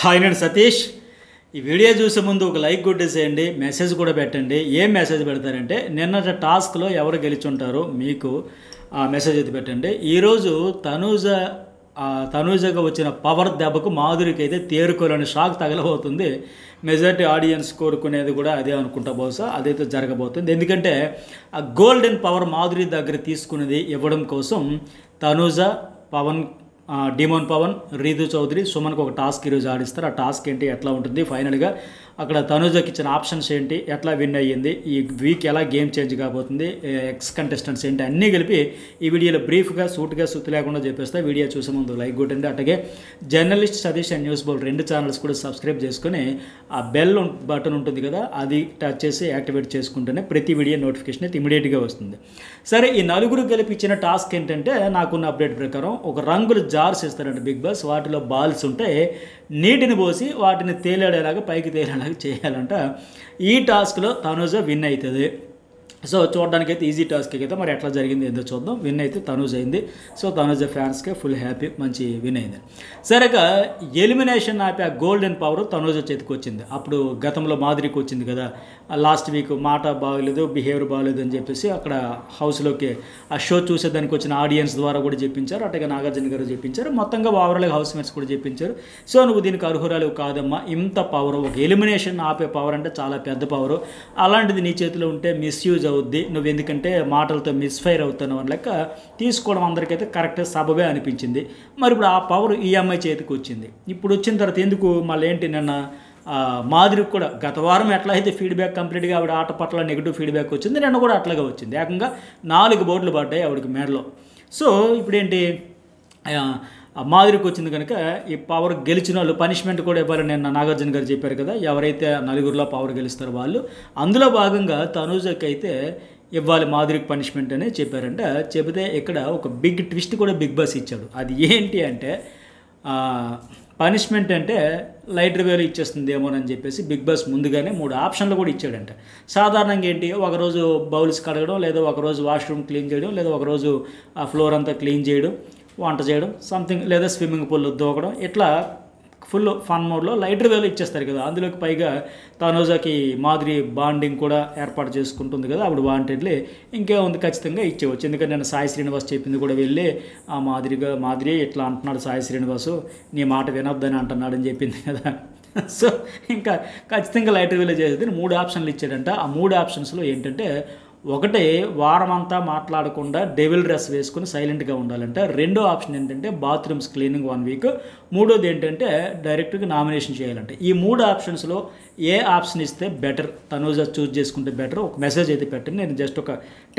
Hi నేను సతీష్. ఈ video చూసే ముందు ఒక లైక్ కొట్టేసేయండి, మెసేజ్ కూడా పెట్టండి. ఏం మెసేజ్ పెడతారంటే నిన్నటి టాస్క్లో ఎవరు గెలుచుంటారో మీకు మెసేజ్ అయితే పెట్టండి. ఈరోజు తనూజగా వచ్చిన పవర్ దెబ్బకు మాధురికి అయితే తేరుకోలేని షాక్ తగలబోతుంది. మెజారిటీ ఆడియన్స్ కోరుకునేది కూడా అదే అనుకుంటా, బహుశా అదైతే జరగబోతుంది. ఎందుకంటే ఆ గోల్డెన్ పవర్ మాధురి దగ్గర తీసుకునేది ఇవ్వడం కోసం తనూజ, పవన్, డిమోన్ పవన్, రీతు చౌదరి, సుమన్కి ఒక టాస్క్ ఈరోజు ఆడిస్తారు. ఆ టాస్క్ ఏంటి, ఎట్లా ఉంటుంది, ఫైనల్గా అక్కడ తనూజకి ఇచ్చిన ఆప్షన్స్ ఏంటి, ఎట్లా విన్ అయ్యింది, ఈ వీక్ ఎలా గేమ్ చేంజ్ కాబోతుంది, ఎక్స్ కంటెస్టెంట్స్ ఏంటి, అన్నీ కలిపి ఈ వీడియోలో బ్రీఫ్గా సూట్గా సుత్తి లేకుండా చెప్పేస్తే వీడియో చూసే ముందు లైక్ కొట్టండి. అట్లాగే journalist Satish and news Bol 2 channels కూడా సబ్స్క్రైబ్ చేసుకుని ఆ బెల్ బటన్ ఉంటుంది కదా, అది టచ్ చేసి యాక్టివేట్ చేసుకుంటేనే ప్రతి వీడియో నోటిఫికేషన్ అయితే ఇమీడియట్గా వస్తుంది. సరే, ఈ నలుగురు కలిపి ఇచ్చిన టాస్క్ ఏంటంటే నాకున్న అప్డేట్ ప్రకారం ఒక రంగుల జార్స్ ఇస్తారంట బిగ్ బాస్. వాటిలో బాల్స్ ఉంటే నీటిని పోసి వాటిని తేలాడేలాగా, పైకి తేలేలాగా చేయాలంట. ఈ టాస్క్లో తనూజ విన్ అవుతుంది. సో చూడడానికైతే ఈజీ టాస్క్ కదా, మరి ఎట్లా జరిగింది ఏందో చూద్దాం. విన్ అయితే తనూజ అయింది. సో తనూజ ఫ్యాన్స్కే ఫుల్ హ్యాపీ, మంచి విన్ అయింది. సరేగా ఎలిమినేషన్ ఆపి ఆ గోల్డెన్ పవర్ తనూజ చేతికి వచ్చింది. అప్పుడు గతంలో మాధురికి వచ్చింది కదా, లాస్ట్ వీక్ మాట బాగలేదు, బిహేవియర్ బాగలేదు అని చెప్పేసి అక్కడ హౌస్లోకి ఆ షో చూసేదానికి వచ్చిన ఆడియన్స్ ద్వారా కూడా చెప్పించారు. అట్టగా నాగార్జున గారు చెప్పించారు, మొత్తంగా ఓవరాల్గా హౌస్ మేట్స్ కూడా చెప్పించారు. సో నువ్వు దీనికి అర్హురాలు కాదమ్మా, ఇంత పవర్, ఒక ఎలిమినేషన్ ఆపే పవర్ అంటే చాలా పెద్ద పవరు, అలాంటిది నీ చేతిలో ఉంటే మిస్యూజ్ అవుద్ది, నువ్వు ఎందుకంటే మాటలతో మిస్ఫైర్ అవుతాను అని లెక్క తీసుకోవడం అందరికైతే కరెక్ట్ సబబే అనిపించింది. మరి ఇప్పుడు ఆ పవర్ ఈ అమ్మాయి చేతికి వచ్చింది. ఇప్పుడు వచ్చిన తర్వాత ఎందుకు మళ్ళీ ఏంటి, నిన్న మాధురికి కూడా గత వారం ఎట్లా అయితే ఫీడ్బ్యాక్ కంప్లీట్గా ఆవిడ ఆట పట్ల నెగిటివ్ ఫీడ్బ్యాక్ వచ్చింది, నిన్న కూడా అట్లాగే వచ్చింది. ఏకంగా 4 బోర్డులు పడ్డాయి ఆవిడకి మెడలో. సో ఇప్పుడేంటి, మాధురికి వచ్చింది కనుక ఈ పవర్ గెలిచిన వాళ్ళు పనిష్మెంట్ కూడా ఇవ్వాలని నిన్న నాగార్జున గారు చెప్పారు కదా, ఎవరైతే నలుగురిలో పవర్ గెలుస్తారో వాళ్ళు. అందులో భాగంగా తనూజకి అయితే ఇవ్వాలి మాధురికి పనిష్మెంట్ అని చెప్పారంట. చెబితే ఇక్కడ ఒక బిగ్ ట్విస్ట్ కూడా బిగ్ బాస్ ఇచ్చాడు. అది ఏంటి అంటే పనిష్మెంట్ అంటే లైటర్ వేలు ఇచ్చేస్తుందేమోనని చెప్పేసి బిగ్ బాస్ ముందుగానే 3 ఆప్షన్లు కూడా ఇచ్చాడంట. సాధారణంగా ఏంటి, ఒకరోజు బౌల్స్ కడగడం, లేదా ఒకరోజు వాష్రూమ్ క్లీన్ చేయడం, లేదా ఒకరోజు ఆ ఫ్లోర్ అంతా క్లీన్ చేయడం, వంట చేయడం సంథింగ్, లేదా స్విమ్మింగ్ పూల్ దూకడం, ఇట్లా ఫుల్ ఫన్ మోడ్లో లైటర్ వేలు ఇచ్చేస్తారు కదా. అందులోకి పైగా తనూజకి మాధురి బాండింగ్ కూడా ఏర్పాటు చేసుకుంటుంది కదా, అప్పుడు వాంటెడ్లీ ఇంకేముంది, ఖచ్చితంగా ఇచ్చేవచ్చు. ఎందుకంటే నేను సాయి శ్రీనివాస్ చెప్పింది కూడా వెళ్ళి ఆ మాధురి ఇట్లా అంటున్నాడు, సాయి శ్రీనివాసు నీ మాట వినొద్దని అంటున్నాడు అని చెప్పింది కదా. సో ఇంకా ఖచ్చితంగా లైటర్ వేలు చేసేది 3 ఆప్షన్లు ఇచ్చాడంట. ఆ 3 ఆప్షన్స్లో ఏంటంటే, ఒకటే వారం అంతా మాట్లాడకుండా డెవిల్ డ్రెస్ వేసుకుని సైలెంట్గా ఉండాలంట. రెండో ఆప్షన్ ఏంటంటే బాత్రూమ్స్ క్లీనింగ్ 1 వీక్. మూడోది ఏంటంటే డైరెక్ట్గా నామినేషన్ చేయాలంటే. ఈ 3 ఆప్షన్స్లో ఏ ఆప్షన్ ఇస్తే బెటర్, తనూజ చూజ్ చేసుకుంటే బెటర్, ఒక మెసేజ్ అయితే పెట్టండి. నేను జస్ట్ ఒక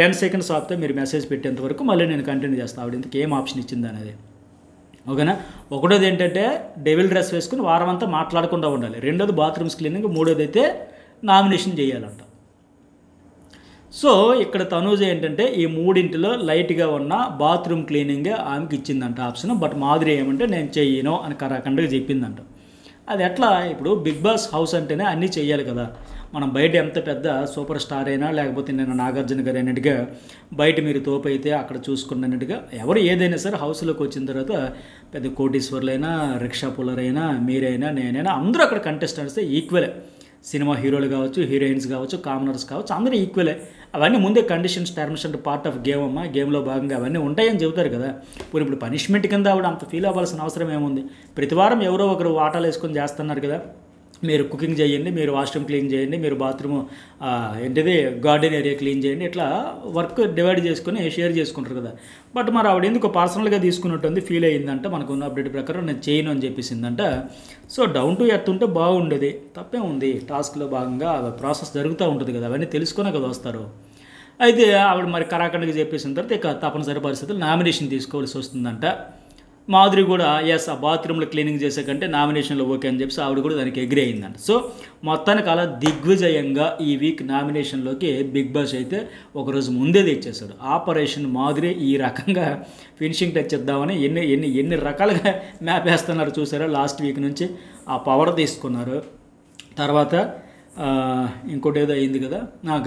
10 సెకండ్స్ ఆపితే మీరు మెసేజ్ పెట్టేంత వరకు మళ్ళీ నేను కంటిన్యూ చేస్తాను ఆవిడ ఇంతకు ఏం ఆప్షన్ ఇచ్చింది అనేది. ఓకేనా? ఒకటోది ఏంటంటే డెవిల్ డ్రెస్ వేసుకుని వారం అంతా మాట్లాడకుండా ఉండాలి. రెండోది బాత్రూమ్స్ క్లీనింగ్, మూడోది అయితే నామినేషన్ చేయాలంట. సో ఇక్కడ తనూజ ఏంటంటే ఈ 3 లైట్గా ఉన్న బాత్రూమ్ క్లీనింగ్ ఆమెకి ఇచ్చిందంట ఆప్షన్. బట్ మాధురి ఏమంటే నేను చెయ్యను అని కరాఖండగా చెప్పిందంట. అది ఎట్లా, ఇప్పుడు బిగ్ బాస్ హౌస్ అంటేనే అన్నీ చెయ్యాలి కదా. మనం బయట ఎంత పెద్ద సూపర్ స్టార్ అయినా, లేకపోతే నేను నాగార్జున గారు అన్నట్టుగా బయట మీరు తోపైతే అక్కడ చూసుకున్నట్టుగా ఎవరు ఏదైనా సరే హౌస్లోకి వచ్చిన తర్వాత పెద్ద కోటీశ్వర్లైనా, రిక్షా పుల్లరైనా, మీరైనా, నేనైనా అందరూ అక్కడ కంటెస్టెంట్స్ ఈక్వలే. సినిమా హీరోలు కావచ్చు, హీరోయిన్స్ కావచ్చు, కామనర్స్ కావచ్చు, అందరూ ఈక్వలే. అవన్నీ ముందే conditions, terms and part of game అమ్మా, గేమ్లో భాగంగా అవన్నీ ఉంటాయని చెబుతారు కదా. ఇప్పుడు పనిష్మెంట్ కింద ఆవిడ అంత ఫీల్ అవ్వాల్సిన అవసరం ఏముంది? ప్రతి వారం ఎవరో ఒకరు వాటాలు వేసుకొని చేస్తున్నారు కదా. మీరు కుకింగ్ చేయండి, మీరు వాష్రూమ్ క్లీన్ చేయండి, మీరు బాత్రూమ్ ఏంటిది గార్డెన్ ఏరియా క్లీన్ చేయండి, ఇట్లా వర్క్ డివైడ్ చేసుకుని షేర్ చేసుకుంటారు కదా. బట్ మరి ఆవిడ ఎందుకు పర్సనల్గా తీసుకున్నట్టుంది, ఫీల్ అయ్యిందంట. మనకు ఉన్న అప్డేట్ ప్రకారం నేను చేయను అని చెప్పేసిందంట. సో డౌన్ టు ఎర్త్ ఉంటే బాగుండేది, తప్పే ఉంది. టాస్క్లో భాగంగా ప్రాసెస్ జరుగుతూ ఉంటుంది కదా, అవన్నీ తెలుసుకునే కదా వస్తారు. అయితే ఆవిడ మరి కరాఖండగా చెప్పేసిన తర్వాత ఇక తప్పనిసరి పరిస్థితులు నామినేషన్ తీసుకోవాల్సి వస్తుందంట. మాధురి కూడా ఎస్, ఆ బాత్రూంలో క్లీనింగ్ చేసే కంటే నామినేషన్లో ఓకే అని చెప్పి ఆవిడ కూడా దానికి అగ్రి అయిందంట. సో మొత్తానికి అలా దిగ్విజయంగా ఈ వీక్ నామినేషన్లోకి బిగ్ బాస్ అయితే ఒకరోజు ముందే తెచ్చేశాడు. ఆపరేషన్ మాధురి ఈ రకంగా ఫినిషింగ్ టచ్ ఇద్దామని ఎన్ని రకాలుగా మ్యాప్ వేస్తున్నారు చూసారా. లాస్ట్ వీక్ నుంచి ఆ పవర్ తీసుకున్నారు. తర్వాత ఇంకోటి ఏదో అయింది కదా,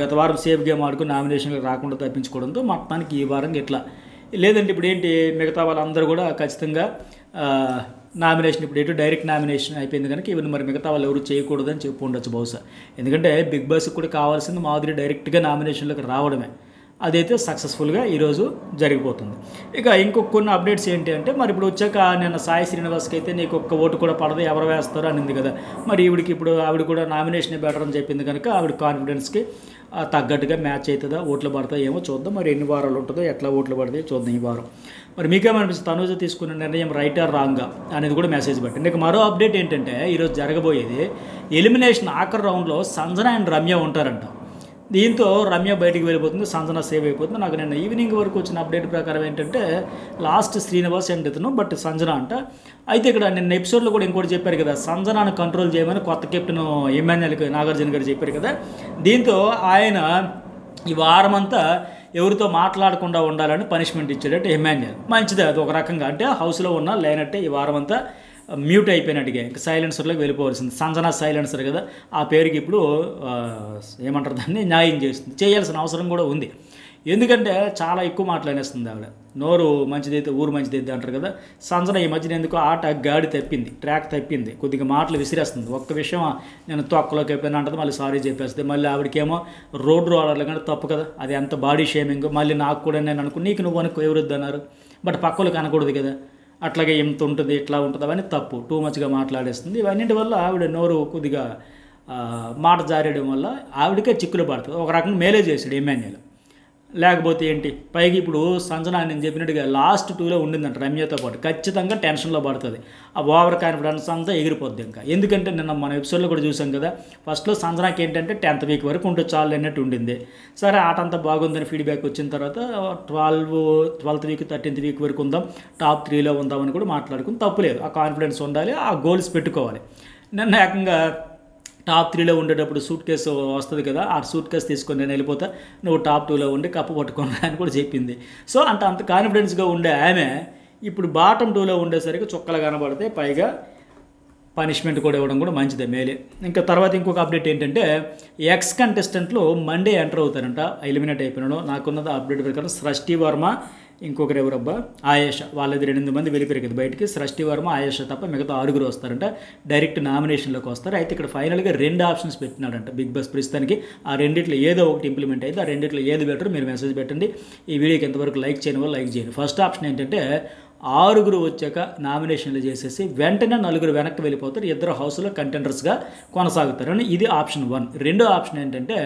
గత వారం సేఫ్ గేమ్ ఆడుకుని నామినేషన్లు రాకుండా తప్పించుకోవడంతో మొత్తానికి ఈ వారం ఇట్లా లేదంటే ఇప్పుడు ఏంటి, మిగతా వాళ్ళందరూ కూడా ఖచ్చితంగా నామినేషన్ ఇప్పుడు ఎటు డైరెక్ట్ నామినేషన్ అయిపోయింది కనుక ఈవెన్ మరి మిగతా వాళ్ళు ఎవరు చేయకూడదని చెప్పి ఉండొచ్చు బహుశా. ఎందుకంటే బిగ్ బాస్కి కూడా కావాల్సింది మాధురి డైరెక్ట్గా నామినేషన్లోకి రావడమే. అదైతే సక్సెస్ఫుల్గా ఈరోజు జరిగిపోతుంది. ఇక ఇంకొక కొన్ని అప్డేట్స్ ఏంటి అంటే, మరి ఇప్పుడు వచ్చాక నిన్న సాయి శ్రీనివాస్కి అయితే నీకు ఒక్క ఓటు కూడా పడదు, ఎవరు వేస్తారో అనింది కదా. మరి ఆవిడ కూడా నామినేషన్ బెటర్ అని చెప్పింది కనుక ఆవిడ కాన్ఫిడెన్స్కి తగ్గట్టుగా మ్యాచ్ అవుతుందా, ఓట్లు పడతాయి ఏమో చూద్దాం. మరి ఎన్ని వారాలు ఉంటుందో, ఎట్లా ఓట్లు పడతాయో చూద్దాం ఈ వారం. మరి మీకేమనిపిస్తుంది, తనూజ తీసుకున్న నిర్ణయం రైట్ ఆర్ రాంగా అనేది కూడా మెసేజ్ పెట్టండి. ఇక మరో అప్డేట్ ఏంటంటే, ఈరోజు జరగబోయేది ఎలిమినేషన్ ఆఖరి రౌండ్లో సంజన అండ్ రమ్య ఉంటారంట. దీంతో రమ్య బయటికి వెళ్ళిపోతుంది, సంజన సేవ్ అయిపోతుంది. నాకు నిన్న ఈవినింగ్ వరకు వచ్చిన అప్డేట్ ప్రకారం ఏంటంటే లాస్ట్ శ్రీనివాస్ అండ్ ఇతను, బట్ సంజన అంట. అయితే ఇక్కడ నిన్న ఎపిసోడ్లో కూడా ఇంకోటి చెప్పారు కదా, సంజనాను కంట్రోల్ చేయమని కొత్త కెప్టెన్ ఎమ్మెన్యేల్కి నాగార్జున గారు చెప్పారు కదా. దీంతో ఆయన ఈ వారమంతా ఎవరితో మాట్లాడకుండా ఉండాలని పనిష్మెంట్ ఇచ్చాడంటే ఎమ్మెన్యేల్. మంచిదే, అది ఒక రకంగా. అంటే హౌస్లో ఉన్న లేనట్టే ఈ వారమంతా మ్యూట్ అయిపోయినట్టుగా ఇంకా సైలెన్సర్లోకి వెళ్ళిపోవాల్సింది. సంజన సైలెన్సర్ కదా, ఆ పేరుకి ఇప్పుడు ఏమంటారు దాన్ని, న్యాయం చేస్తుంది, చేయాల్సిన అవసరం కూడా ఉంది. ఎందుకంటే చాలా ఎక్కువ మాట్లాడేస్తుంది ఆవిడ. నోరు మంచిదైతే ఊరు మంచిదైతే అంటారు కదా. సంజన ఈ మధ్యన ఎందుకు ఆట గాడి తప్పింది, ట్రాక్ తప్పింది, కొద్దిగా మాటలు విసిరేస్తుంది. ఒక్క విషయం నేను తొక్కలోకి అయిపోయినా అంటది, మళ్ళీ సారీ చెప్పేస్తుంది. మళ్ళీ ఆవిడకేమో రోడ్ రోలర్లు కానీ తప్పు కదా, అది ఎంత బాడీ షేమింగ్. మళ్ళీ నాకు కూడా నేను అనుకుని నీకు నువ్వు అనుకో ఎవరుద్దు అన్నారు, బట్ పక్కలకు అనకూడదు కదా. అట్లాగే ఎంత ఉంటుంది, ఇట్లా ఉంటుంది, అవన్నీ తప్పు, టూ మచ్గా మాట్లాడేస్తుంది. ఇవన్నింటి వల్ల ఆవిడ నోరు కొద్దిగా మాట జారేయడం వల్ల ఆవిడకే చిక్కులు పడుతుంది. ఒక రకంగా మేలే చేసాడు ఎమ్మెన్యేలు. లేకపోతే ఏంటి, పైకి ఇప్పుడు సంజన నేను చెప్పినట్టుగా లాస్ట్ 2లో ఉండిందంట రమ్యతో పాటు. ఖచ్చితంగా టెన్షన్లో పడుతుంది, ఆ ఓవర్ కాన్ఫిడెన్స్ అంతా ఎగిరిపోద్ది ఇంకా. ఎందుకంటే నిన్న మన ఎపిసోడ్లో కూడా చూసాం కదా, ఫస్ట్లో సంజనాకి ఏంటంటే 10th వీక్ వరకు ఉంటే చాలు అన్నట్టు ఉండింది. సరే ఆట అంతా బాగుందని ఫీడ్బ్యాక్ వచ్చిన తర్వాత 12th వీక్ 13th వీక్ వరకు ఉందాం, టాప్ 3లో ఉందామని కూడా మాట్లాడుకుని తప్పులేదు. ఆ కాన్ఫిడెన్స్ ఉండాలి, ఆ గోల్స్ పెట్టుకోవాలి. నిన్న ఏకంగా టాప్ 3లో ఉండేటప్పుడు సూట్ కేసు వస్తుంది కదా, ఆ సూట్ కేసు తీసుకొని నేను వెళ్ళిపోతా, నువ్వు టాప్ 2లో ఉండి కప్పు పట్టుకున్నా అని కూడా చెప్పింది. సో అంత కాన్ఫిడెన్స్గా ఉండే ఆమె ఇప్పుడు బాటమ్ 2లో ఉండేసరికి చుక్కలు కనబడితే పైగా పనిష్మెంట్ కూడా ఇవ్వడం కూడా మంచిదే, మేలే. ఇంకా తర్వాత ఇంకొక అప్డేట్ ఏంటంటే, ఎక్స్ కంటెస్టెంట్లు మండే ఎంటర్ అవుతారంట, ఎలిమినేట్ అయిపోయినాడు. నాకున్నది అప్డేట్ ప్రకారం సృష్టి వర్మ, ఇంకొకరు ఎవరబ్బా, ఆయేష, వాళ్ళది 2 మంది వెళ్ళిపోయారు కదా బయటికి. సృష్టి వర్మ, ఆయేష తప్ప మిగతా 6 వస్తారంట, డైరెక్ట్ నామినేషన్లోకి వస్తారు. అయితే ఇక్కడ ఫైనల్గా 2 ఆప్షన్స్ పెట్టినాడంట బిగ్ బాస్ ప్రస్తుతానికి. ఆ రెండిట్లో ఏదో ఒకటి ఇంప్లిమెంట్ అయితే, ఆ రెండిట్లో ఏది బెటర్ మీరు మెసేజ్ పెట్టండి. ఈ వీడియోకి ఎంతవరకు లైక్ చేయని వాళ్ళు లైక్ చేయండి. ఫస్ట్ ఆప్షన్ ఏంటంటే, 6 వచ్చాక నామినేషన్లు చేసేసి వెంటనే 4 వెనక్కి వెళ్ళిపోతారు, 2 హౌస్లో కంటెండర్స్గా కొనసాగుతారు అని, ఇది ఆప్షన్ 1. రెండో ఆప్షన్ ఏంటంటే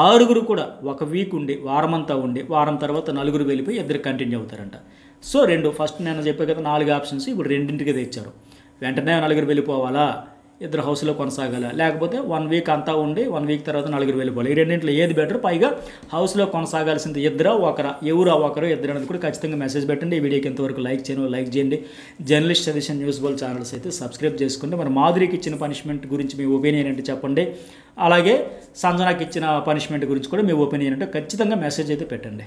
6 కూడా ఒక వీక్ ఉండి వారమంతా ఉండి వారం తర్వాత 4 వెళ్ళిపోయి 2 కంటిన్యూ అవుతారంట. సో ఫస్ట్ నేను చెప్పే కదా 4 ఆప్షన్స్, ఇప్పుడు రెండింటికి తెచ్చారు. వెంటనే 4 వెళ్ళిపోవాలా, 2 హౌస్లో కొనసాగాల, లేకపోతే 1 వీక్ అంతా ఉండి 1 వీక్ తర్వాత 4 వెళ్ళిపోవాలి. ఈ రెండింటిలో ఏది బెటర్, పైగా హౌస్లో కొనసాగాల్సింది 2 ఒకరా, ఎవరు ఒకరు 2 అనేది కూడా ఖచ్చితంగా మెసేజ్ పెట్టండి. ఈ వీడియోకి ఎంతవరకు లైక్ చేయను లైక్ చేయండి. Journalist suggestion news ball channels అయితే సబ్స్క్రైబ్ చేసుకోండి. మరి మాధురికి ఇచ్చిన పనిష్మెంట్ గురించి మీ ఒపీనియన్ ఏంటి చెప్పండి. అలాగే సంజనాకి ఇచ్చిన పనిష్మెంట్ గురించి కూడా మీ ఒపీనియన్ అంటే ఖచ్చితంగా మెసేజ్ అయితే పెట్టండి.